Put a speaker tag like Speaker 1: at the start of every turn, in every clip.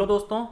Speaker 1: Hello दोस्तों,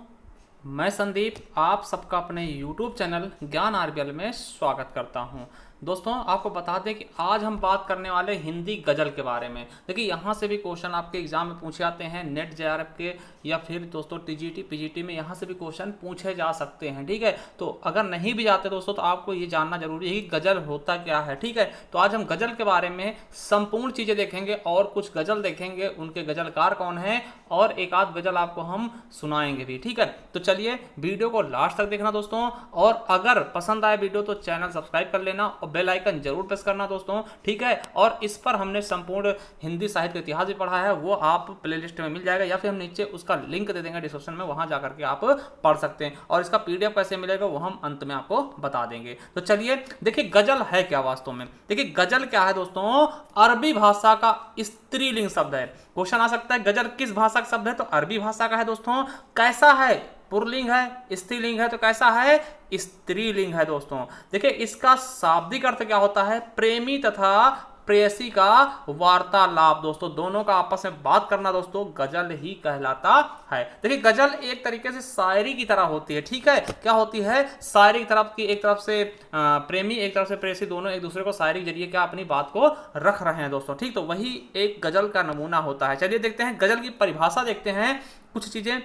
Speaker 1: मैं संदीप आप सबका अपने YouTube चैनल ज्ञान आरबीएल में स्वागत करता हूं। दोस्तों आपको बता दें कि आज हम बात करने वाले हिंदी गज़ल के बारे में। देखिए यहाँ से भी क्वेश्चन आपके एग्जाम में पूछे जाते हैं, नेट जेआरएफ के या फिर दोस्तों टीजीटी पीजीटी में यहाँ से भी क्वेश्चन पूछे जा सकते हैं। ठीक है, तो अगर नहीं भी जाते दोस्तों तो आपको ये जानना जरूरी है कि गज़ल होता क्या है। ठीक है, तो आज हम गज़ल के बारे में संपूर्ण चीज़ें देखेंगे और कुछ गज़ल देखेंगे, उनके गज़लकार कौन है और एक आध गज़ल आपको हम सुनाएंगे भी। ठीक है, तो चलिए वीडियो को लास्ट तक देखना दोस्तों, और अगर पसंद आए वीडियो तो चैनल सब्सक्राइब कर लेना और बेल आइकन जरूर प्रेस करना दोस्तों। ठीक है, और इस पर हमने संपूर्ण हिंदी साहित्य का इतिहास भी पढ़ा है, वो आप प्लेलिस्ट में मिल जाएगा या फिर हम नीचे उसका लिंक दे देंगे डिस्क्रिप्शन में, वहां जाकर के आप पढ़ सकते हैं। और इसका पीडीएफ कैसे मिलेगा वो हम अंत में आपको बता देंगे। तो चलिए देखिए गजल है क्या वास्तव में। देखिए गजल क्या है दोस्तों, अरबी भाषा का स्त्रीलिंग शब्द है। क्वेश्चन आ सकता है गजल किस भाषा का शब्द है, तो अरबी भाषा का है दोस्तों। कैसा है, पुल्लिंग है, स्त्रीलिंग है, तो कैसा है, स्त्रीलिंग है दोस्तों। देखिए इसका शाब्दिक अर्थ क्या होता है, प्रेमी तथा प्रेयसी का वार्तालाप। दोस्तों दोनों का आपस में बात करना दोस्तों गजल ही कहलाता है। देखिए गजल एक तरीके से शायरी की तरह होती है। ठीक है, क्या होती है, शायरी की तरफ की, एक तरफ से प्रेमी एक तरफ से प्रेयसी, दोनों एक दूसरे को शायरी के जरिए क्या अपनी बात को रख रहे हैं दोस्तों। ठीक, तो वही एक गजल का नमूना होता है। चलिए देखते हैं गजल की परिभाषा, देखते हैं कुछ चीजें।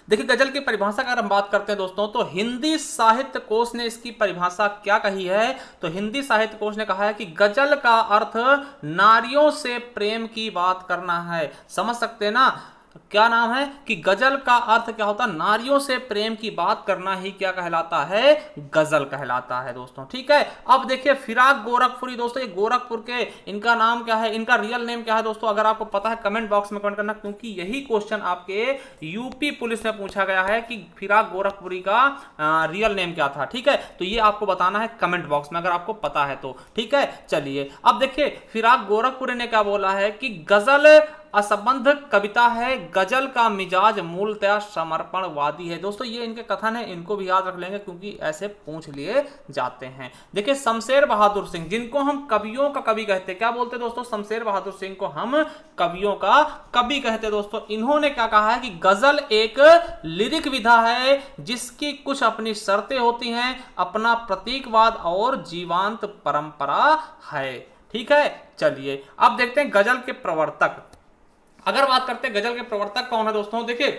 Speaker 1: देखिए गजल की परिभाषा का अगर हम बात करते हैं दोस्तों, तो हिंदी साहित्य कोश ने इसकी परिभाषा क्या कही है, तो हिंदी साहित्य कोश ने कहा है कि गजल का अर्थ नारियों से प्रेम की बात करना है। समझ सकते हैं ना, क्या नाम है कि गजल का अर्थ क्या होता है, नारियों से प्रेम की बात करना ही क्या कहलाता है, गजल कहलाता है दोस्तों। ठीक है, अब देखिए फिराक गोरखपुरी दोस्तों, ये गोरखपुर के, इनका नाम क्या है, इनका रियल नेम क्या है दोस्तों, अगर आपको पता है कमेंट बॉक्स में कमेंट करना, क्योंकि यही क्वेश्चन आपके यूपी पुलिस में पूछा गया है कि फिराक गोरखपुरी का रियल नेम क्या था। ठीक है, तो ये आपको बताना है कमेंट बॉक्स में अगर आपको पता है तो। ठीक है, चलिए अब देखिए फिराक गोरखपुरी ने क्या बोला है कि गजल असंबद्ध कविता है, गजल का मिजाज मूलतः समर्पणवादी है। दोस्तों ये इनके कथन है, इनको भी याद रख लेंगे क्योंकि ऐसे पूछ लिए जाते हैं। देखिए शमशेर बहादुर सिंह, जिनको हम कवियों का कवि कहते हैं, क्या बोलते हैं दोस्तों, शमशेर बहादुर सिंह को हम कवियों का कवि कहते हैं दोस्तों। इन्होंने क्या कहा है कि गजल एक लिरिक विधा है जिसकी कुछ अपनी शर्तें होती हैं, अपना प्रतीकवाद और जीवांत परंपरा है। ठीक है, चलिए अब देखते हैं गजल के प्रवर्तक। अगर बात करते हैं गजल के प्रवर्तक कौन है दोस्तों, देखिए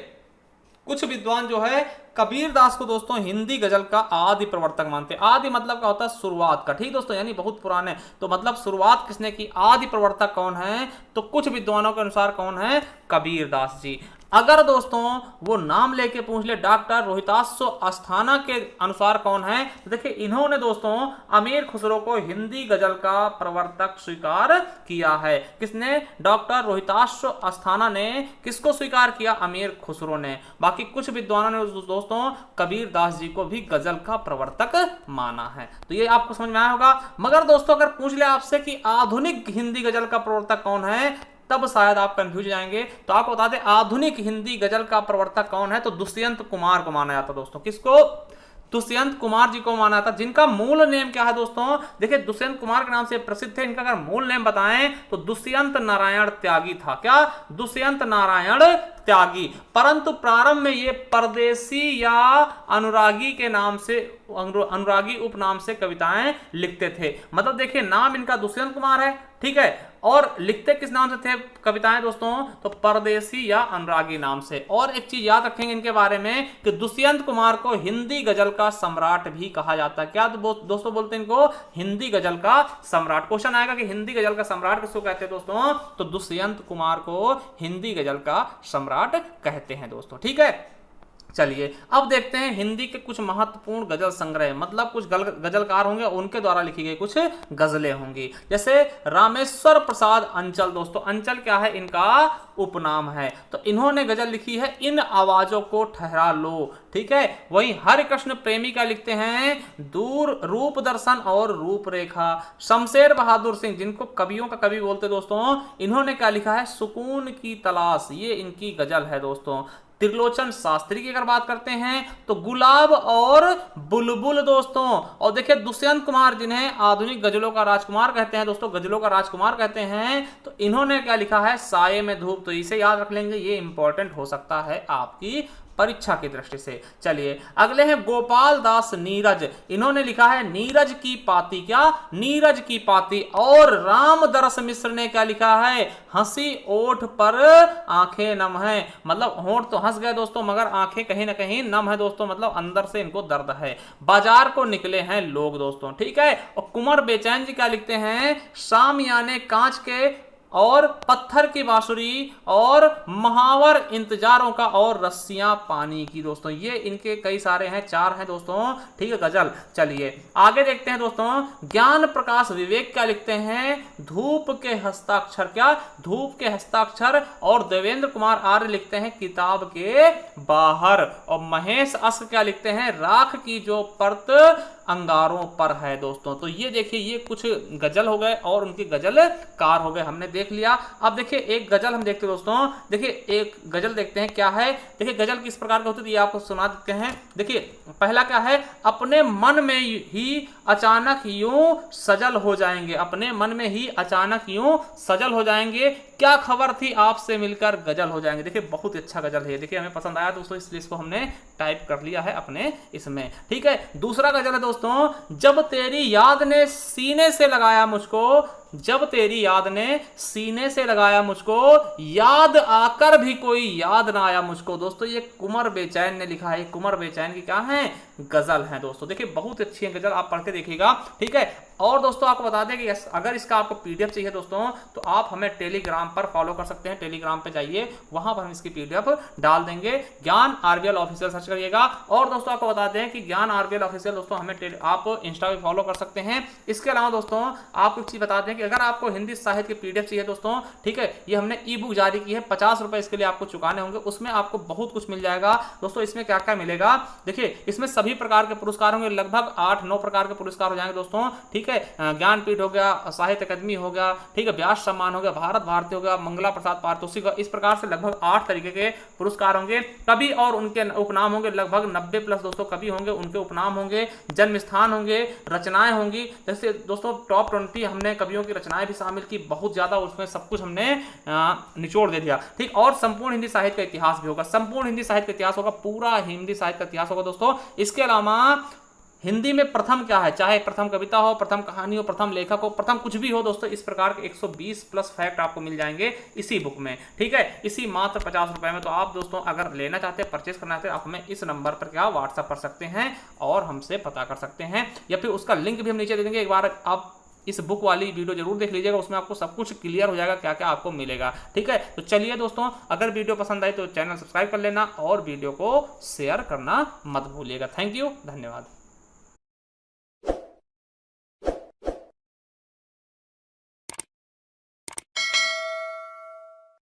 Speaker 1: कुछ विद्वान जो है कबीर दास को दोस्तों हिंदी गजल का आदि प्रवर्तक मानते हैं। आदि मतलब क्या होता है, शुरुआत का। ठीक दोस्तों, यानी बहुत पुराने, तो मतलब शुरुआत किसने की, आदि प्रवर्तक कौन है, तो कुछ विद्वानों के अनुसार कौन है, कबीर दास जी। अगर दोस्तों वो नाम लेके पूछ ले, डॉक्टर रोहितासो अस्थाना के अनुसार कौन है, तो देखिए इन्होंने दोस्तों अमीर खुसरो को हिंदी गजल का प्रवर्तक स्वीकार किया है। किसने, डॉक्टर रोहितासो अस्थाना ने किसको स्वीकार किया, अमीर खुसरो ने। बाकी कुछ विद्वानों ने दोस्तों कबीर दास जी को भी गजल का प्रवर्तक माना है। तो ये आपको समझ में आया होगा। मगर दोस्तों अगर पूछ ले आपसे कि आधुनिक हिंदी गजल का प्रवर्तक कौन है, तब शायद आप कंफ्यूज जाएंगे। तो आपको बता दें आधुनिक हिंदी गजल का प्रवर्तक कौन है, तो दुष्यंत कुमार को माना जाता दोस्तों। किसको, दुष्यंत कुमार जी को माना था, जिनका मूल नेम क्या है दोस्तों, देखिए दुष्यंत कुमार के नाम से प्रसिद्ध थे। इनका अगर मूल नेम बताएं तो दुष्यंत नारायण त्यागी था। क्या, दुष्यंत नारायण त्यागी। परंतु प्रारंभ में ये परदेसी या अनुरागी के नाम से, अनुरागी उपनाम से कविताएं लिखते थे। मतलब देखिए नाम इनका दुष्यंत कुमार है, ठीक है, और लिखते किस नाम से थे कविताएं दोस्तों, तो परदेसी या अनुरागी नाम से। और एक चीज याद रखेंगे इनके बारे में कि दुष्यंत कुमार को हिंदी गजल का सम्राट भी कहा जाता है। क्या दोस्तों बोलते हैं इनको, हिंदी गजल का सम्राट। क्वेश्चन आएगा कि हिंदी गजल का सम्राट किसको कहते हैं दोस्तों, तो दुष्यंत कुमार को हिंदी गजल का सम्राट कहते हैं दोस्तों। ठीक है, चलिए अब देखते हैं हिंदी के कुछ महत्वपूर्ण गजल संग्रह, मतलब कुछ गजलकार होंगे उनके द्वारा लिखी गई कुछ गजलें होंगी। जैसे रामेश्वर प्रसाद अंचल, दोस्तों अंचल क्या है, इनका उपनाम है। तो इन्होंने गजल लिखी है इन आवाजों को ठहरा लो। ठीक है, वही हरिकृष्ण प्रेमी का लिखते हैं दूर रूप दर्शन और रूपरेखा। शमशेर बहादुर सिंह, जिनको कवियों का कवि बोलते दोस्तों, इन्होंने क्या लिखा है, सुकून की तलाश, ये इनकी गजल है दोस्तों। त्रिलोचन शास्त्री की अगर बात करते हैं तो गुलाब और बुलबुल दोस्तों। और देखिए दुष्यंत कुमार, जिन्हें आधुनिक गजलों का राजकुमार कहते हैं दोस्तों, गजलों का राजकुमार कहते हैं, तो इन्होंने क्या लिखा है, साये में धूप। तो इसे याद रख लेंगे, ये इंपॉर्टेंट हो सकता है आपकी परीक्षा की दृष्टि से। चलिए अगले हैं गोपाल दास नीरज, इन्होंने लिखा है नीरज की पाती, क्या नीरज की पाती। और रामदरस मिश्र ने क्या लिखा है, हंसी ओठ पर आंखें नम है, मतलब होंठ तो हंस गए दोस्तों मगर आंखें कहीं ना कहीं नम है दोस्तों, मतलब अंदर से इनको दर्द है। बाजार को निकले हैं लोग दोस्तों, ठीक है। और कुंवर बेचैन जी क्या लिखते हैं, शामियाने कांच के और पत्थर की बांसुरी और महावर इंतजारों का और रस्सियां पानी की दोस्तों, ये इनके कई सारे हैं, 4 हैं दोस्तों, ठीक है गजल। चलिए आगे देखते हैं दोस्तों, ज्ञान प्रकाश विवेक क्या लिखते हैं, धूप के हस्ताक्षर, क्या धूप के हस्ताक्षर। और देवेंद्र कुमार आर्य लिखते हैं किताब के बाहर। और महेश अस्क क्या लिखते हैं, राख की जो परत अंगारों पर है दोस्तों। तो ये देखिए ये कुछ गजल हो गए और उनके गजलकार हो गए, हमने देख लिया। अब देखिए एक गजल हम देखते हैं दोस्तों, देखिए एक गजल देखते हैं क्या है। देखिए गजल किस प्रकार का होती है ये आपको सुना देते हैं। देखिए पहला क्या है, अपने मन में ही अचानक यूं सजल हो जाएंगे, अपने मन में ही अचानक यूं सजल हो जाएंगे, क्या खबर थी आपसे मिलकर गजल हो जाएंगे। देखिए बहुत अच्छा गजल है, देखिए हमें पसंद आया दोस्तों इसलिए इसको हमने टाइप कर लिया है अपने इसमें, ठीक है। दूसरा गजल है दोस्तों, जब तेरी याद ने सीने से लगाया मुझको, जब तेरी याद ने सीने से लगाया मुझको, याद आकर भी कोई याद ना आया मुझको। दोस्तों ये कुंवर बेचैन ने लिखा है, कुंवर बेचैन की क्या है गजल है दोस्तों। देखिए बहुत अच्छी है गजल, आप पढ़ के देखिएगा, ठीक है। और दोस्तों आपको बता दें कि अगर इसका आपको पीडीएफ चाहिए दोस्तों तो आप हमें टेलीग्राम पर फॉलो कर सकते हैं, टेलीग्राम पे जाइए, वहां पर हम इसकी पीडीएफ डाल देंगे, ज्ञान आरबीएल ऑफिशियल सर्च करिएगा। और दोस्तों आपको बता दें कि ज्ञान आरबीएल ऑफिशियल दोस्तों हमें आप इंस्टा पे फॉलो कर सकते हैं। इसके अलावा दोस्तों आपको एक चीज बता दें कि अगर आपको हिंदी साहित्य की पीडीएफ चाहिए दोस्तों, ठीक है, ये हमने ई बुक जारी की है, 50 रुपए इसके लिए आपको चुकाने होंगे, उसमें आपको बहुत कुछ मिल जाएगा दोस्तों। इसमें क्या क्या मिलेगा, देखिए इसमें सभी प्रकार के पुरस्कार होंगे, लगभग 8-9 प्रकार के पुरस्कार हो जाएंगे दोस्तों, ठीक है। ज्ञानपीठ हो गया, साहित्य अकादमी हो गया, ठीक है, व्यास सम्मान हो गया, भारत भारती हो गया, मंगला प्रसाद पारितोषिक, इस प्रकार से लगभग 8 तरीके के पुरस्कार होंगे। कवि और उनके उपनाम होंगे लगभग 90+ दोस्तों कवि होंगे, उनके उपनाम होंगे, जन्म स्थान होंगे, रचनाएं होंगी। जैसे दोस्तों टॉप 20 हमने कवियों की रचनाएं भी शामिल की, बहुत ज्यादा, उसमें सब कुछ हमने निचोड़ दे दिया, ठीक। और संपूर्ण हिंदी साहित्य का इतिहास भी होगा, संपूर्ण हिंदी साहित्य का इतिहास होगा, पूरा हिंदी साहित्य का इतिहास होगा दोस्तों। इसके अलावा हिंदी में प्रथम क्या है, चाहे प्रथम कविता हो, प्रथम कहानी हो, प्रथम लेखक हो, प्रथम कुछ भी हो दोस्तों, इस प्रकार के 120+ फैक्ट आपको मिल जाएंगे इसी बुक में, ठीक है, इसी मात्र 50 रुपए में। तो आप दोस्तों अगर लेना चाहते हैं, परचेस करना चाहते हैं, आप हमें इस नंबर पर क्या व्हाट्सएप कर सकते हैं और हमसे पता कर सकते हैं, या फिर उसका लिंक भी हम नीचे दे देंगे। एक बार आप इस बुक वाली वीडियो जरूर देख लीजिएगा, उसमें आपको सब कुछ क्लियर हो जाएगा क्या क्या आपको मिलेगा, ठीक है। तो चलिए दोस्तों अगर वीडियो पसंद आई तो चैनल सब्सक्राइब कर लेना और वीडियो को शेयर करना मत भूलिएगा। थैंक यू, धन्यवाद।